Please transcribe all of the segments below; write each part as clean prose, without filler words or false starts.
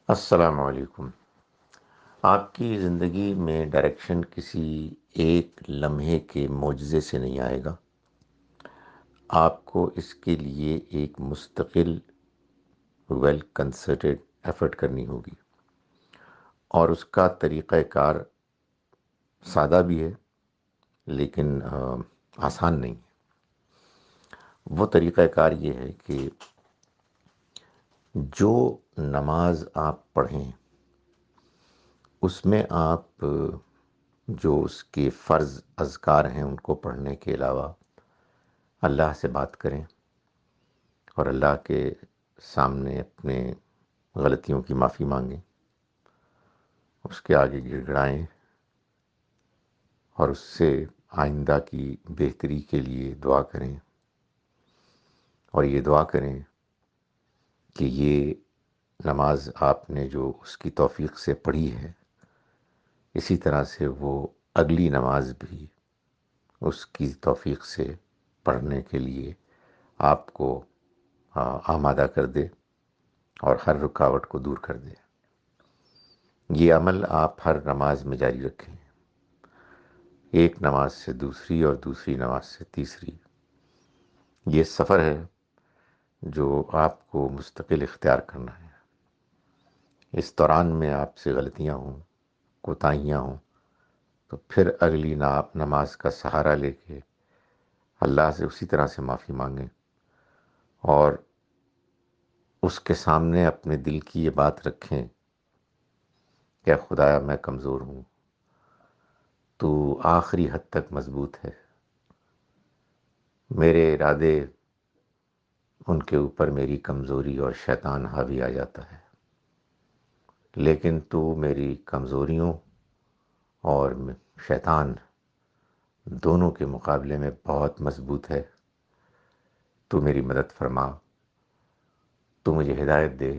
السلام علیکم۔ آپ کی زندگی میں ڈائریکشن کسی ایک لمحے کے معجزے سے نہیں آئے گا۔ آپ کو اس کے لیے ایک مستقل ویل کنسرٹڈ ایفرٹ کرنی ہوگی، اور اس کا طریقہ کار سادہ بھی ہے لیکن آسان نہیں ہے۔ وہ طریقہ کار یہ ہے کہ جو نماز آپ پڑھیں اس میں آپ جو اس کے فرض اذکار ہیں ان کو پڑھنے کے علاوہ اللہ سے بات کریں اور اللہ کے سامنے اپنے غلطیوں کی معافی مانگیں، اس کے آگے گڑ گڑائیں اور اس سے آئندہ کی بہتری کے لیے دعا کریں، اور یہ دعا کریں کہ یہ نماز آپ نے جو اس کی توفیق سے پڑھی ہے، اسی طرح سے وہ اگلی نماز بھی اس کی توفیق سے پڑھنے کے لیے آپ کو آمادہ کر دے اور ہر رکاوٹ کو دور کر دے۔ یہ عمل آپ ہر نماز میں جاری رکھیں، ایک نماز سے دوسری اور دوسری نماز سے تیسری۔ یہ سفر ہے جو آپ کو مستقل اختیار کرنا ہے۔ اس دوران میں آپ سے غلطیاں ہوں، کوتاہیاں ہوں، تو پھر اگلی نماز کا سہارا لے کے اللہ سے اسی طرح سے معافی مانگیں، اور اس کے سامنے اپنے دل کی یہ بات رکھیں کہ خدایا میں کمزور ہوں، تو آخری حد تک مضبوط ہے، میرے ارادے ان کے اوپر میری کمزوری اور شیطان حاوی آ جاتا ہے، لیکن تو میری کمزوریوں اور شیطان دونوں کے مقابلے میں بہت مضبوط ہے۔ تو میری مدد فرما، تو مجھے ہدایت دے،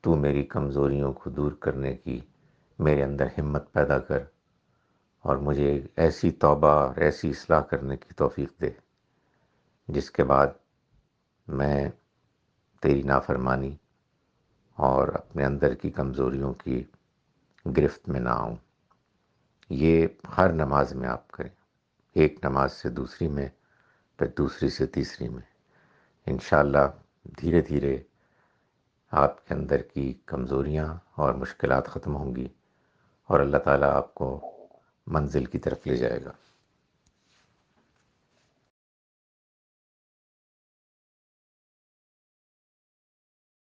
تو میری کمزوریوں کو دور کرنے کی میرے اندر ہمت پیدا کر، اور مجھے ایسی توبہ اور ایسی اصلاح کرنے کی توفیق دے جس کے بعد میں تیری نافرمانی اور اپنے اندر کی کمزوریوں کی گرفت میں نہ آؤں۔ یہ ہر نماز میں آپ کریں، ایک نماز سے دوسری میں، پھر دوسری سے تیسری میں۔ انشاءاللہ دھیرے دھیرے آپ کے اندر کی کمزوریاں اور مشکلات ختم ہوں گی، اور اللہ تعالیٰ آپ کو منزل کی طرف لے جائے گا۔